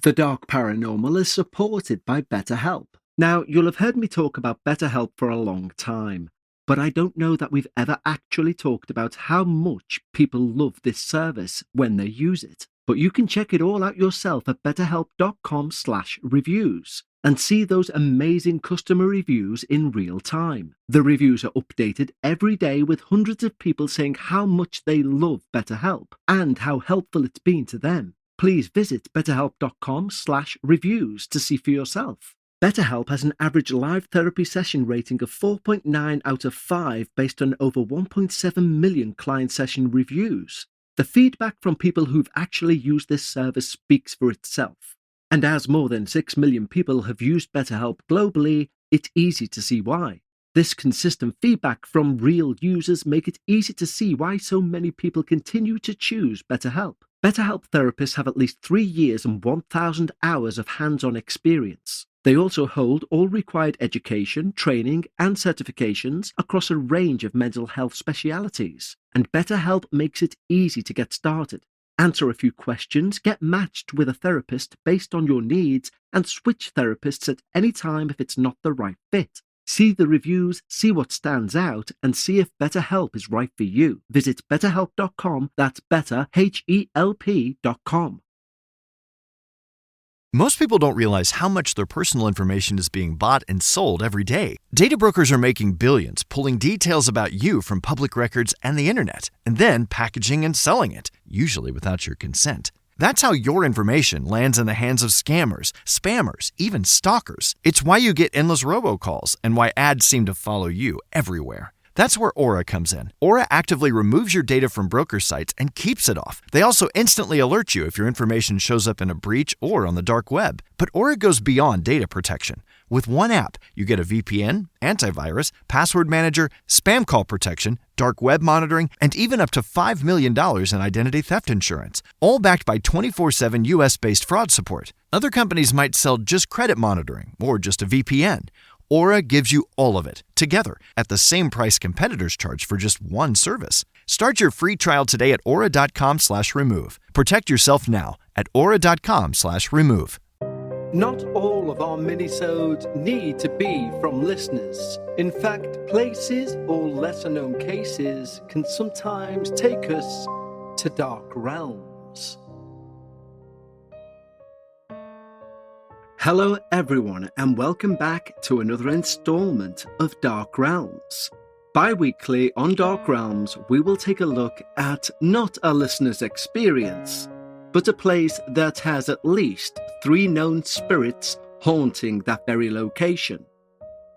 The Dark Paranormal is supported by BetterHelp. Now, you'll have heard me talk about BetterHelp for a long time, but I don't know that we've ever actually talked about how much people love this service when they use it. But you can check it all out yourself at betterhelp.com/reviews and see those amazing customer reviews in real time. The reviews are updated every day with hundreds of people saying how much they love BetterHelp and how helpful it's been to them. Please visit betterhelp.com/reviews to see for yourself. BetterHelp has an average live therapy session rating of 4.9 out of 5 based on over 1.7 million client session reviews. The feedback from people who've actually used this service speaks for itself. And as more than 6 million people have used BetterHelp globally, it's easy to see why. This consistent feedback from real users make it easy to see why so many people continue to choose BetterHelp. BetterHelp therapists have at least 3 years and 1,000 hours of hands-on experience. They also hold all required education, training, and certifications across a range of mental health specialities. And BetterHelp makes it easy to get started. Answer a few questions, get matched with a therapist based on your needs, and switch therapists at any time if it's not the right fit. See the reviews, see what stands out, and see if BetterHelp is right for you. Visit betterhelp.com, that's betterhelp.com. Most people don't realize how much their personal information is being bought and sold every day. Data brokers are making billions pulling details about you from public records and the internet, and then packaging and selling it, usually without your consent. That's how your information lands in the hands of scammers, spammers, even stalkers. It's why you get endless robocalls and why ads seem to follow you everywhere. That's where Aura comes in. Aura actively removes your data from broker sites and keeps it off. They also instantly alert you if your information shows up in a breach or on the dark web. But Aura goes beyond data protection. With one app, you get a VPN, antivirus, password manager, spam call protection, dark web monitoring, and even up to $5 million in identity theft insurance, all backed by 24/7 US-based fraud support. Other companies might sell just credit monitoring or just a VPN. Aura gives you all of it, together, at the same price competitors charge for just one service. Start your free trial today at aura.com/remove. Protect yourself now at aura.com/remove. Not all of our minisodes need to be from listeners. In fact, places or lesser-known cases can sometimes take us to dark realms. Hello everyone, and welcome back to another installment of Dark Realms. Bi-weekly on Dark Realms, we will take a look at not a listener's experience, but a place that has at least 3 known spirits haunting that very location.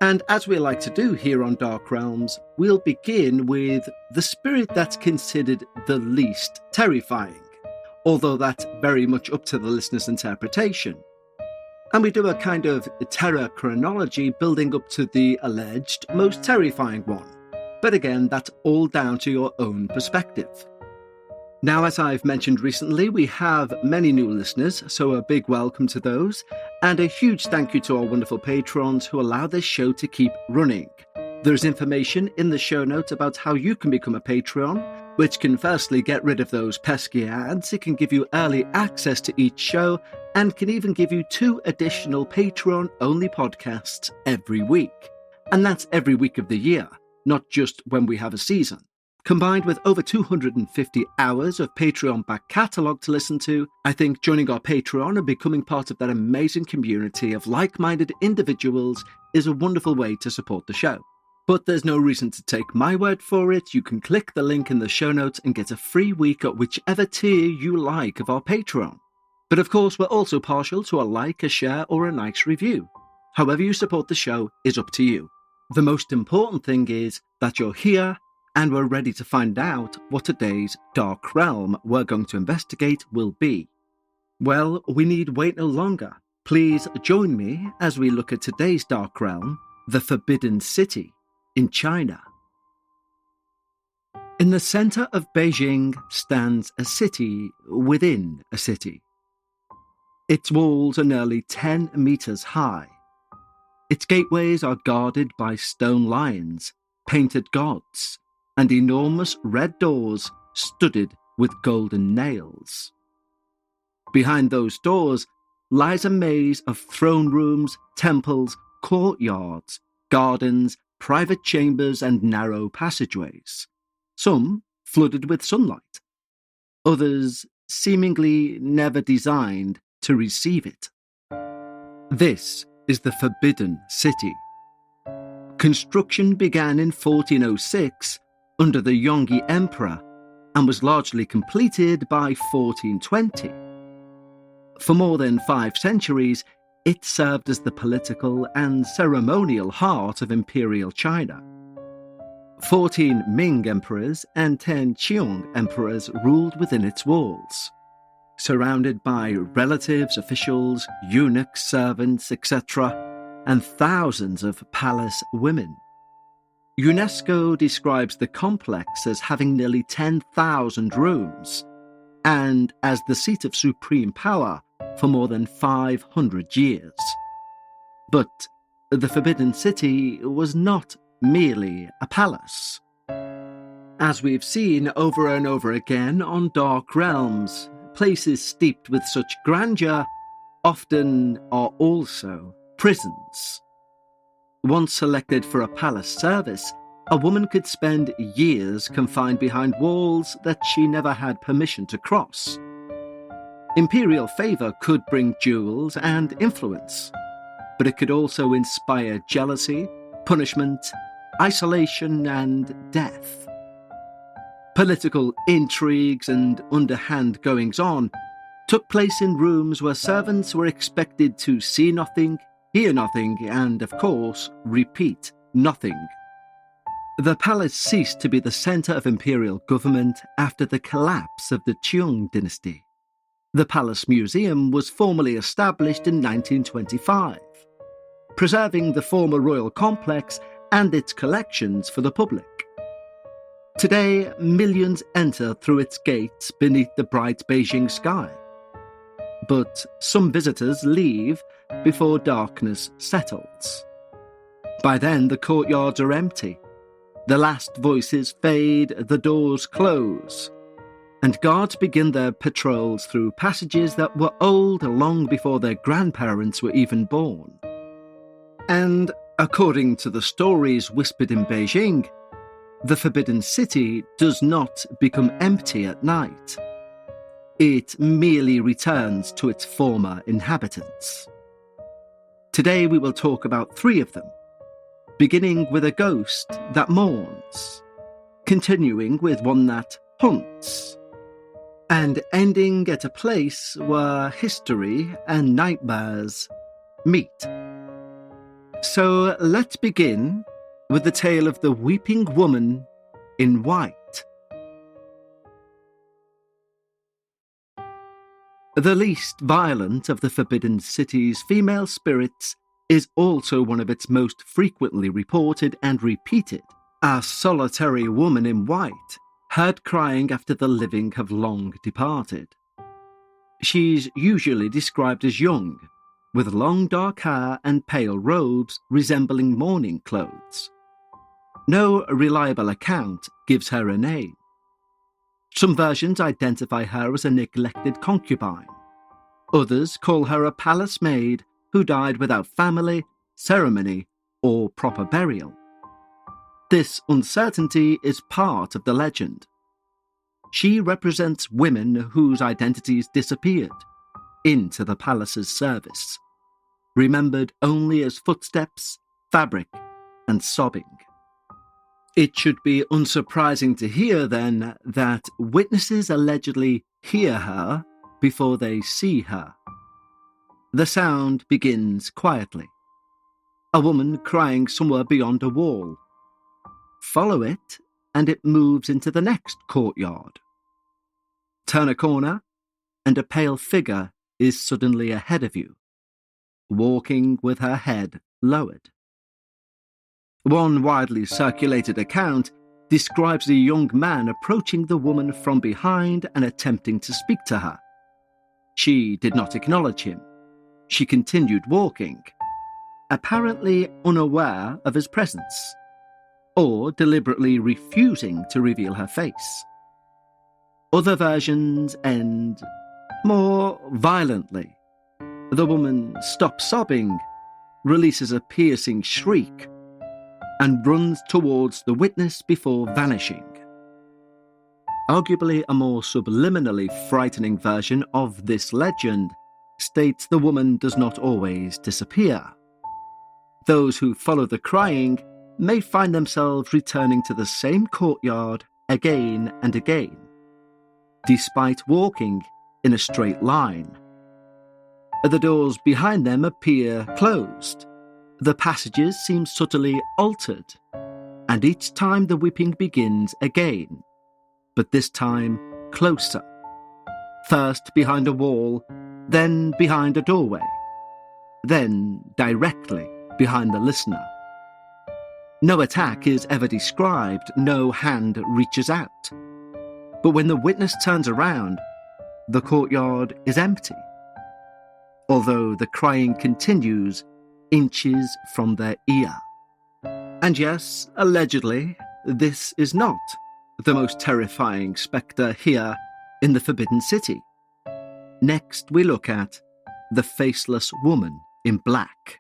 And as we like to do here on Dark Realms, we'll begin with the spirit that's considered the least terrifying, although that's very much up to the listener's interpretation. And we do a kind of terror chronology building up to the alleged most terrifying one. But again, that's all down to your own perspective. Now, as I've mentioned recently, we have many new listeners, so a big welcome to those, and a huge thank you to our wonderful patrons who allow this show to keep running. There's information in the show notes about how you can become a Patreon, which can firstly get rid of those pesky ads, it can give you early access to each show, and can even give you 2 additional Patreon-only podcasts every week. And that's every week of the year, not just when we have a season. Combined with over 250 hours of Patreon back catalogue to listen to, I think joining our Patreon and becoming part of that amazing community of like-minded individuals is a wonderful way to support the show. But there's no reason to take my word for it. You can click the link in the show notes and get a free week at whichever tier you like of our Patreon. But of course, we're also partial to a like, a share, or a nice review. However you support the show is up to you. The most important thing is that you're here and we're ready to find out what today's Dark Realm we're going to investigate will be. Well, we need wait no longer. Please join me as we look at today's Dark Realm, the Forbidden City in China. In the center of Beijing stands a city within a city. Its walls are nearly 10 meters high. Its gateways are guarded by stone lions, painted gods, and enormous red doors studded with golden nails. Behind those doors lies a maze of throne rooms, temples, courtyards, gardens, private chambers, and narrow passageways, some flooded with sunlight, others seemingly never designed to receive it. This is the Forbidden City. Construction began in 1406 under the Yonghi Emperor and was largely completed by 1420. For more than 5 centuries, it served as the political and ceremonial heart of imperial China. 14 Ming emperors and 10 Qiong emperors ruled within its walls, surrounded by relatives, officials, eunuchs, servants, etc., and thousands of palace women. UNESCO describes the complex as having nearly 10,000 rooms and as the seat of supreme power for more than 500 years. But the Forbidden City was not merely a palace. As we've seen over and over again on Dark Realms, places steeped with such grandeur often are also prisons. Once selected for a palace service, a woman could spend years confined behind walls that she never had permission to cross. Imperial favour could bring jewels and influence, but it could also inspire jealousy, punishment, isolation, and death. Political intrigues and underhand goings-on took place in rooms where servants were expected to see nothing, hear nothing, and, of course, repeat nothing. The palace ceased to be the centre of imperial government after the collapse of the Qiong dynasty. The Palace Museum was formally established in 1925, preserving the former royal complex and its collections for the public. Today, millions enter through its gates beneath the bright Beijing sky. But some visitors leave before darkness settles. By then, the courtyards are empty. The last voices fade, the doors close, and guards begin their patrols through passages that were old long before their grandparents were even born. And according to the stories whispered in Beijing, the Forbidden City does not become empty at night. It merely returns to its former inhabitants. Today we will talk about 3 of them, beginning with a ghost that mourns, continuing with one that hunts, and ending at a place where history and nightmares meet. So let's begin with the tale of the Weeping Woman in White. The least violent of the Forbidden City's female spirits is also one of its most frequently reported and repeated. A solitary woman in white, heard crying after the living have long departed. She's usually described as young, with long dark hair and pale robes resembling mourning clothes. No reliable account gives her a name. Some versions identify her as a neglected concubine. Others call her a palace maid who died without family, ceremony, or proper burial. This uncertainty is part of the legend. She represents women whose identities disappeared into the palace's service, remembered only as footsteps, fabric, and sobbing. It should be unsurprising to hear, then, that witnesses allegedly hear her before they see her. The sound begins quietly. A woman crying somewhere beyond a wall. Follow it, and it moves into the next courtyard. Turn a corner, and a pale figure is suddenly ahead of you, walking with her head lowered. One widely circulated account describes a young man approaching the woman from behind and attempting to speak to her. She did not acknowledge him. She continued walking, apparently unaware of his presence, or deliberately refusing to reveal her face. Other versions end more violently. The woman stops sobbing, releases a piercing shriek, and runs towards the witness before vanishing. Arguably a more subliminally frightening version of this legend states the woman does not always disappear. Those who follow the crying may find themselves returning to the same courtyard again and again, despite walking in a straight line. The doors behind them appear closed. The passages seem subtly altered, and each time the weeping begins again, but this time closer. First behind a wall, then behind a doorway, then directly behind the listener. No attack is ever described, no hand reaches out. But when the witness turns around, the courtyard is empty, although the crying continues inches from their ear. And yes, allegedly, this is not the most terrifying spectre here in the Forbidden City. Next, we look at the faceless woman in black.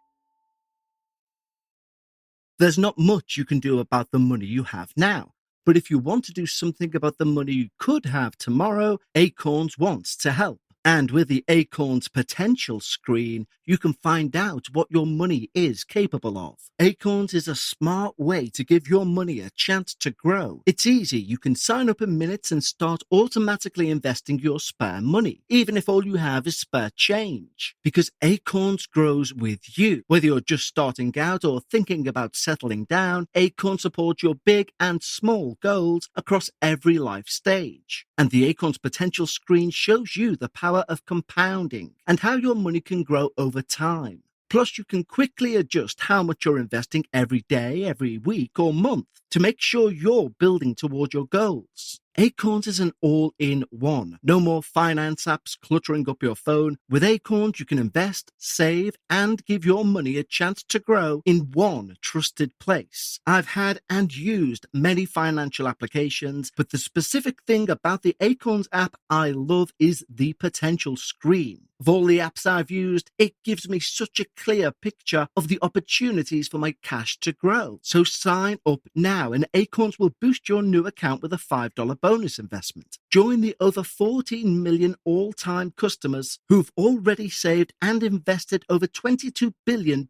There's not much you can do about the money you have now, but if you want to do something about the money you could have tomorrow, Acorns wants to help. And with the Acorns Potential screen, you can find out what your money is capable of. Acorns is a smart way to give your money a chance to grow. It's easy. You can sign up in minutes and start automatically investing your spare money, even if all you have is spare change. Because Acorns grows with you. Whether you're just starting out or thinking about settling down, Acorns supports your big and small goals across every life stage. And the Acorns Potential screen shows you the power of compounding and how your money can grow over time. Plus, you can quickly adjust how much you're investing every day, every week, or month to make sure you're building toward your goals. Acorns is an all-in-one. No more finance apps cluttering up your phone. With Acorns, you can invest, save, and give your money a chance to grow in one trusted place. I've had and used many financial applications, but the specific thing about the Acorns app I love is the potential screen. Of all the apps I've used, it gives me such a clear picture of the opportunities for my cash to grow. So sign up now and Acorns will boost your new account with a $5 bonus investment. Join the over 14 million all-time customers who've already saved and invested over $22 billion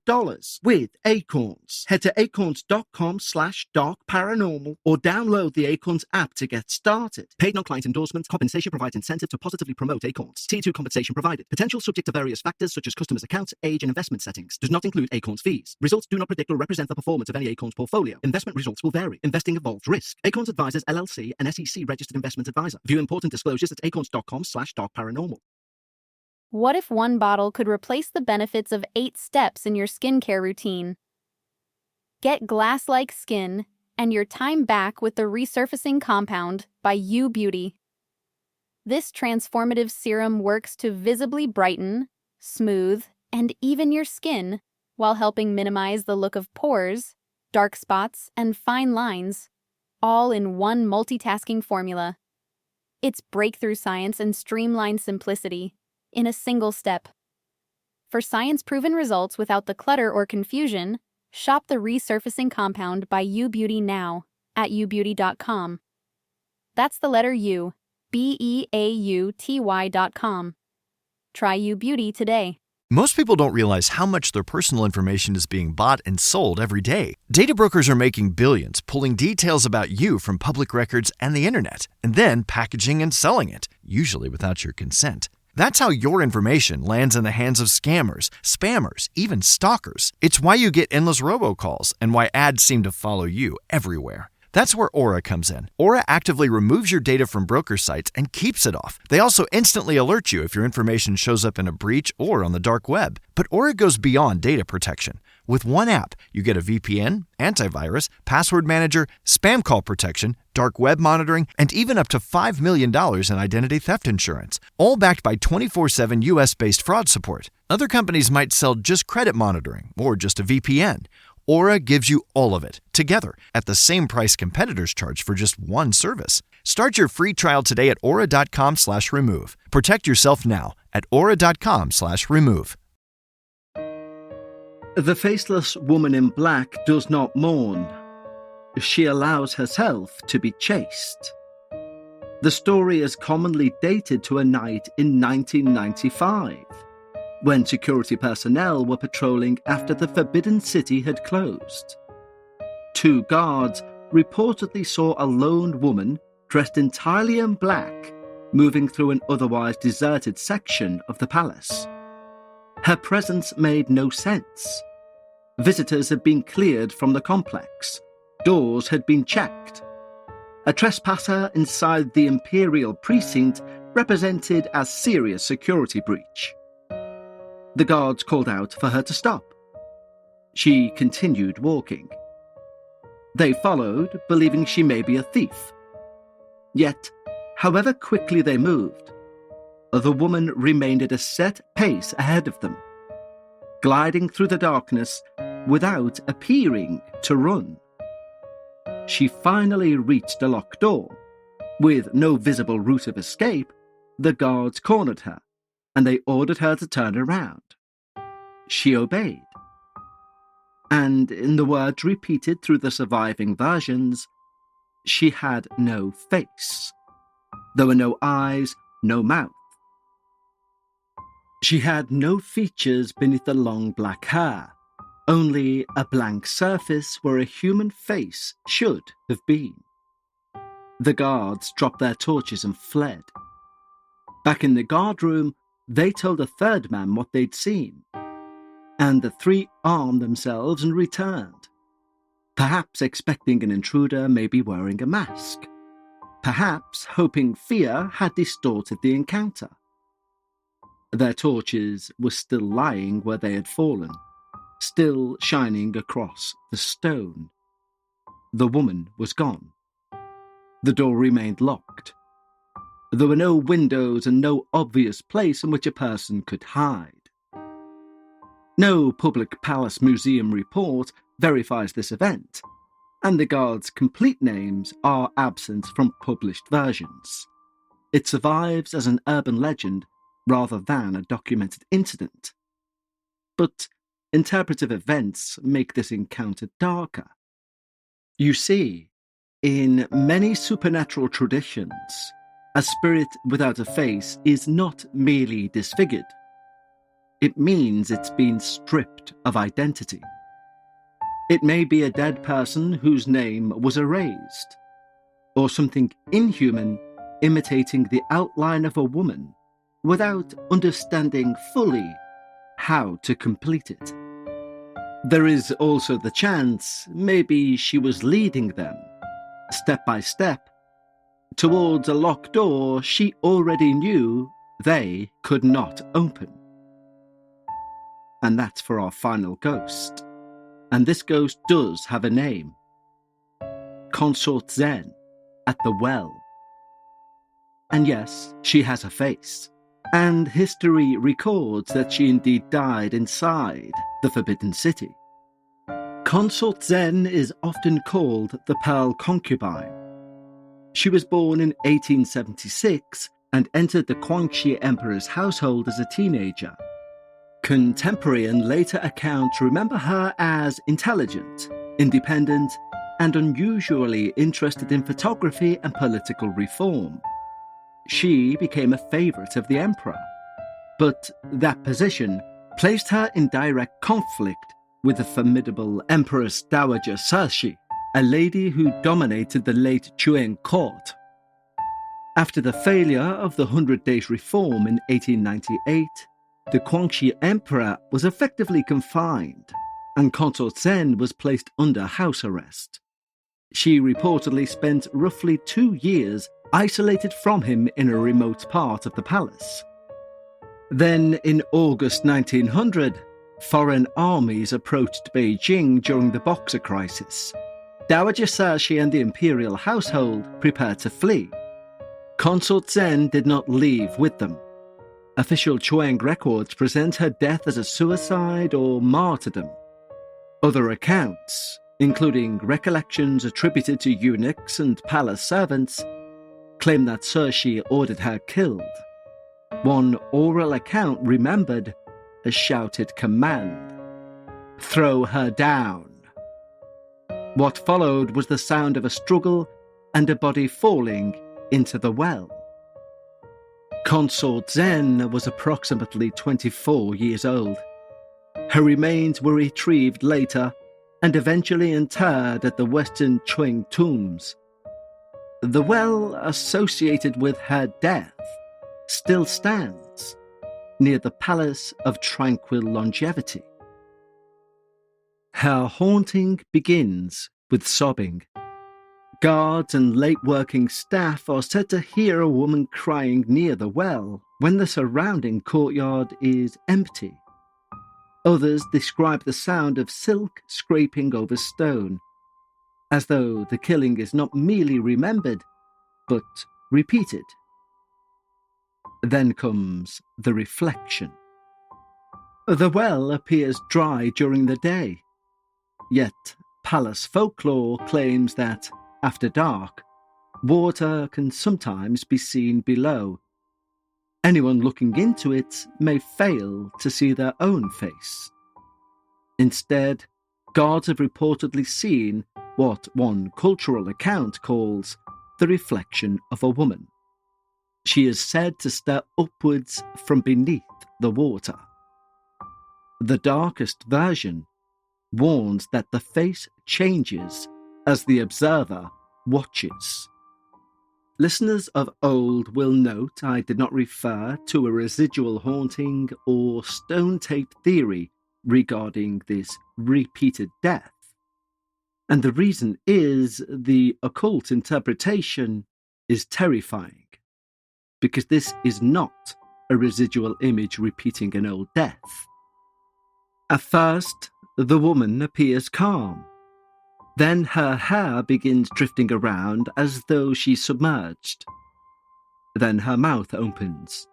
with Acorns. Head to acorns.com/darkparanormal or download the Acorns app to get started. Paid non-client endorsement. Compensation provides incentive to positively promote Acorns. Tier 2 compensation provided. Potential subject to various factors such as customers' accounts, age, and investment settings. Does not include Acorns fees. Results do not predict or represent the performance of any Acorns portfolio. Investment results will vary. Investing involves risk. Acorns Advisors LLC, an SEC registered investment advisor. View important disclosures at acorns.com/darkparanormal. What if one bottle could replace the benefits of 8 steps in your skincare routine? Get glass-like skin and your time back with the resurfacing compound by U Beauty. This transformative serum works to visibly brighten, smooth, and even your skin while helping minimize the look of pores, dark spots, and fine lines, all in one multitasking formula. It's breakthrough science and streamlined simplicity in a single step. For science-proven results without the clutter or confusion, shop the resurfacing compound by U Beauty now at ubeauty.com. That's the letter U, BEAUTY.com. Try U Beauty today. Most people don't realize how much their personal information is being bought and sold every day. Data brokers are making billions, pulling details about you from public records and the internet, and then packaging and selling it, usually without your consent. That's how your information lands in the hands of scammers, spammers, even stalkers. It's why you get endless robocalls and why ads seem to follow you everywhere. That's where Aura comes in. Aura actively removes your data from broker sites and keeps it off. They also instantly alert you if your information shows up in a breach or on the dark web. But Aura goes beyond data protection. With one app, you get a VPN, antivirus, password manager, spam call protection, dark web monitoring, and even up to $5 million in identity theft insurance, all backed by 24/7 US-based fraud support. Other companies might sell just credit monitoring or just a VPN. Aura gives you all of it, together, at the same price competitors charge for just one service. Start your free trial today at aura.com/remove. Protect yourself now at aura.com/remove. The faceless woman in black does not mourn. She allows herself to be chased. The story is commonly dated to a night in 1995, when security personnel were patrolling after the Forbidden City had closed. 2 guards reportedly saw a lone woman dressed entirely in black moving through an otherwise deserted section of the palace. Her presence made no sense. Visitors had been cleared from the complex. Doors had been checked. A trespasser inside the imperial precinct represented a serious security breach. The guards called out for her to stop. She continued walking. They followed, believing she may be a thief. Yet, however quickly they moved, the woman remained at a set pace ahead of them, gliding through the darkness without appearing to run. She finally reached a locked door. With no visible route of escape, the guards cornered her, and they ordered her to turn around. She obeyed. And in the words repeated through the surviving versions, she had no face. There were no eyes, no mouth. She had no features beneath the long black hair, only a blank surface where a human face should have been. The guards dropped their torches and fled. Back in the guard room, they told a third man what they'd seen, and the 3 armed themselves and returned, perhaps expecting an intruder may be wearing a mask, perhaps hoping fear had distorted the encounter. Their torches were still lying where they had fallen, still shining across the stone. The woman was gone. The door remained locked. There were no windows and no obvious place in which a person could hide. No public palace museum report verifies this event, and the guards' complete names are absent from published versions. It survives as an urban legend rather than a documented incident. But interpretive events make this encounter darker. You see, in many supernatural traditions, a spirit without a face is not merely disfigured. It means it's been stripped of identity. It may be a dead person whose name was erased, or something inhuman imitating the outline of a woman without understanding fully how to complete it. There is also the chance maybe she was leading them, step by step, towards a locked door she already knew they could not open. And that's for our final ghost. And this ghost does have a name. Consort Zen, at the well. And yes, she has a face. And history records that she indeed died inside the Forbidden City. Consort Zen is often called the Pearl Concubine. She was born in 1876 and entered the Guangxi Emperor's household as a teenager. Contemporary and later accounts remember her as intelligent, independent, and unusually interested in photography and political reform. She became a favourite of the emperor, but that position placed her in direct conflict with the formidable Empress Dowager Cixi, a lady who dominated the late Chuang court. After the failure of the 100 Days Reform in 1898, the Guangxi Emperor was effectively confined, and Consort Zen was placed under house arrest. She reportedly spent roughly 2 years isolated from him in a remote part of the palace. Then, in August 1900, foreign armies approached Beijing during the Boxer Crisis. Dowager Cixi and the imperial household prepared to flee. Consort Zen did not leave with them. Official Chuang records present her death as a suicide or martyrdom. Other accounts, including recollections attributed to eunuchs and palace servants, claim that Cixi ordered her killed. One oral account remembered a shouted command, Throw her down. What followed was the sound of a struggle and a body falling into the well. Consort Zen was approximately 24 years old. Her remains were retrieved later and eventually interred at the Western Qing tombs. The well associated with her death still stands near the Palace of Tranquil Longevity. Her haunting begins with sobbing. Guards and late-working staff are said to hear a woman crying near the well when the surrounding courtyard is empty. Others describe the sound of silk scraping over stone, as though the killing is not merely remembered, but repeated. Then comes the reflection. The well appears dry during the day, yet palace folklore claims that, after dark, water can sometimes be seen below. Anyone looking into it may fail to see their own face. Instead, guards have reportedly seen what one cultural account calls the reflection of a woman. She is said to stare upwards from beneath the water. The darkest version warns that the face changes as the observer watches. Listeners of old will note I did not refer to a residual haunting or stone-tape theory regarding this repeated death. And the reason is the occult interpretation is terrifying, because this is not a residual image repeating an old death. At first, the woman appears calm. Then her hair begins drifting around as though she's submerged. Then her mouth opens.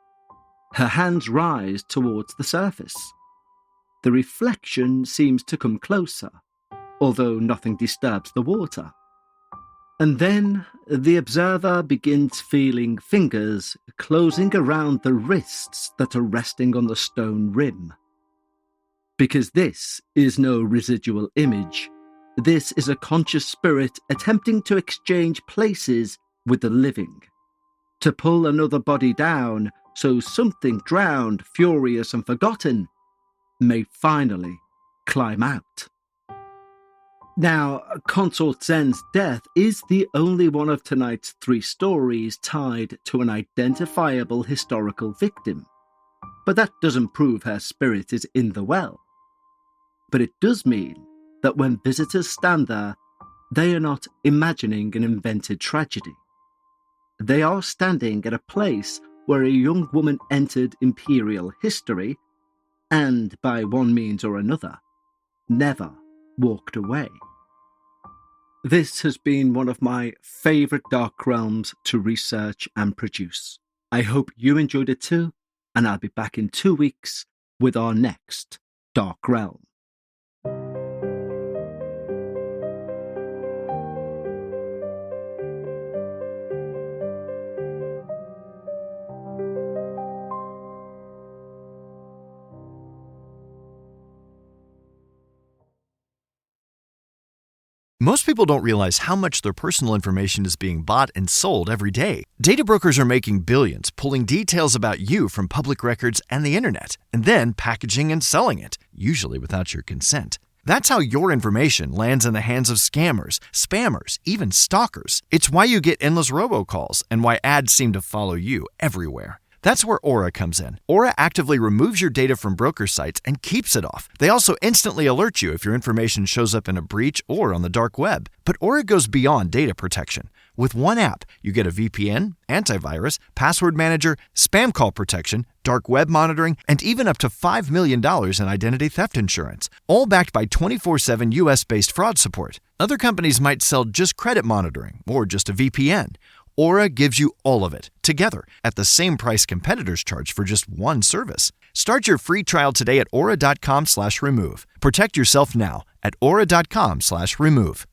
Her hands rise towards the surface. The reflection seems to come closer, although nothing disturbs the water. And then the observer begins feeling fingers closing around the wrists that are resting on the stone rim. Because this is no residual image. This is a conscious spirit attempting to exchange places with the living, to pull another body down so something drowned, furious and forgotten may finally climb out. Now, Consort Zen's death is the only one of tonight's 3 stories tied to an identifiable historical victim, but that doesn't prove her spirit is in the well. But it does mean that when visitors stand there, they are not imagining an invented tragedy. They are standing at a place where a young woman entered imperial history and, by one means or another, never walked away. This has been one of my favourite Dark Realms to research and produce. I hope you enjoyed it too, and I'll be back in 2 weeks with our next Dark Realm. Most people don't realize how much their personal information is being bought and sold every day. Data brokers are making billions, pulling details about you from public records and the internet, and then packaging and selling it, usually without your consent. That's how your information lands in the hands of scammers, spammers, even stalkers. It's why you get endless robocalls and why ads seem to follow you everywhere. That's where Aura comes in. Aura actively removes your data from broker sites and keeps it off. They also instantly alert you if your information shows up in a breach or on the dark web. But Aura goes beyond data protection. With one app, you get a VPN, antivirus, password manager, spam call protection, dark web monitoring, and even up to $5 million in identity theft insurance, all backed by 24/7 US-based fraud support. Other companies might sell just credit monitoring or just a VPN. Aura gives you all of it, together, at the same price competitors charge for just one service. Start your free trial today at aura.com/remove. Protect yourself now at aura.com/remove.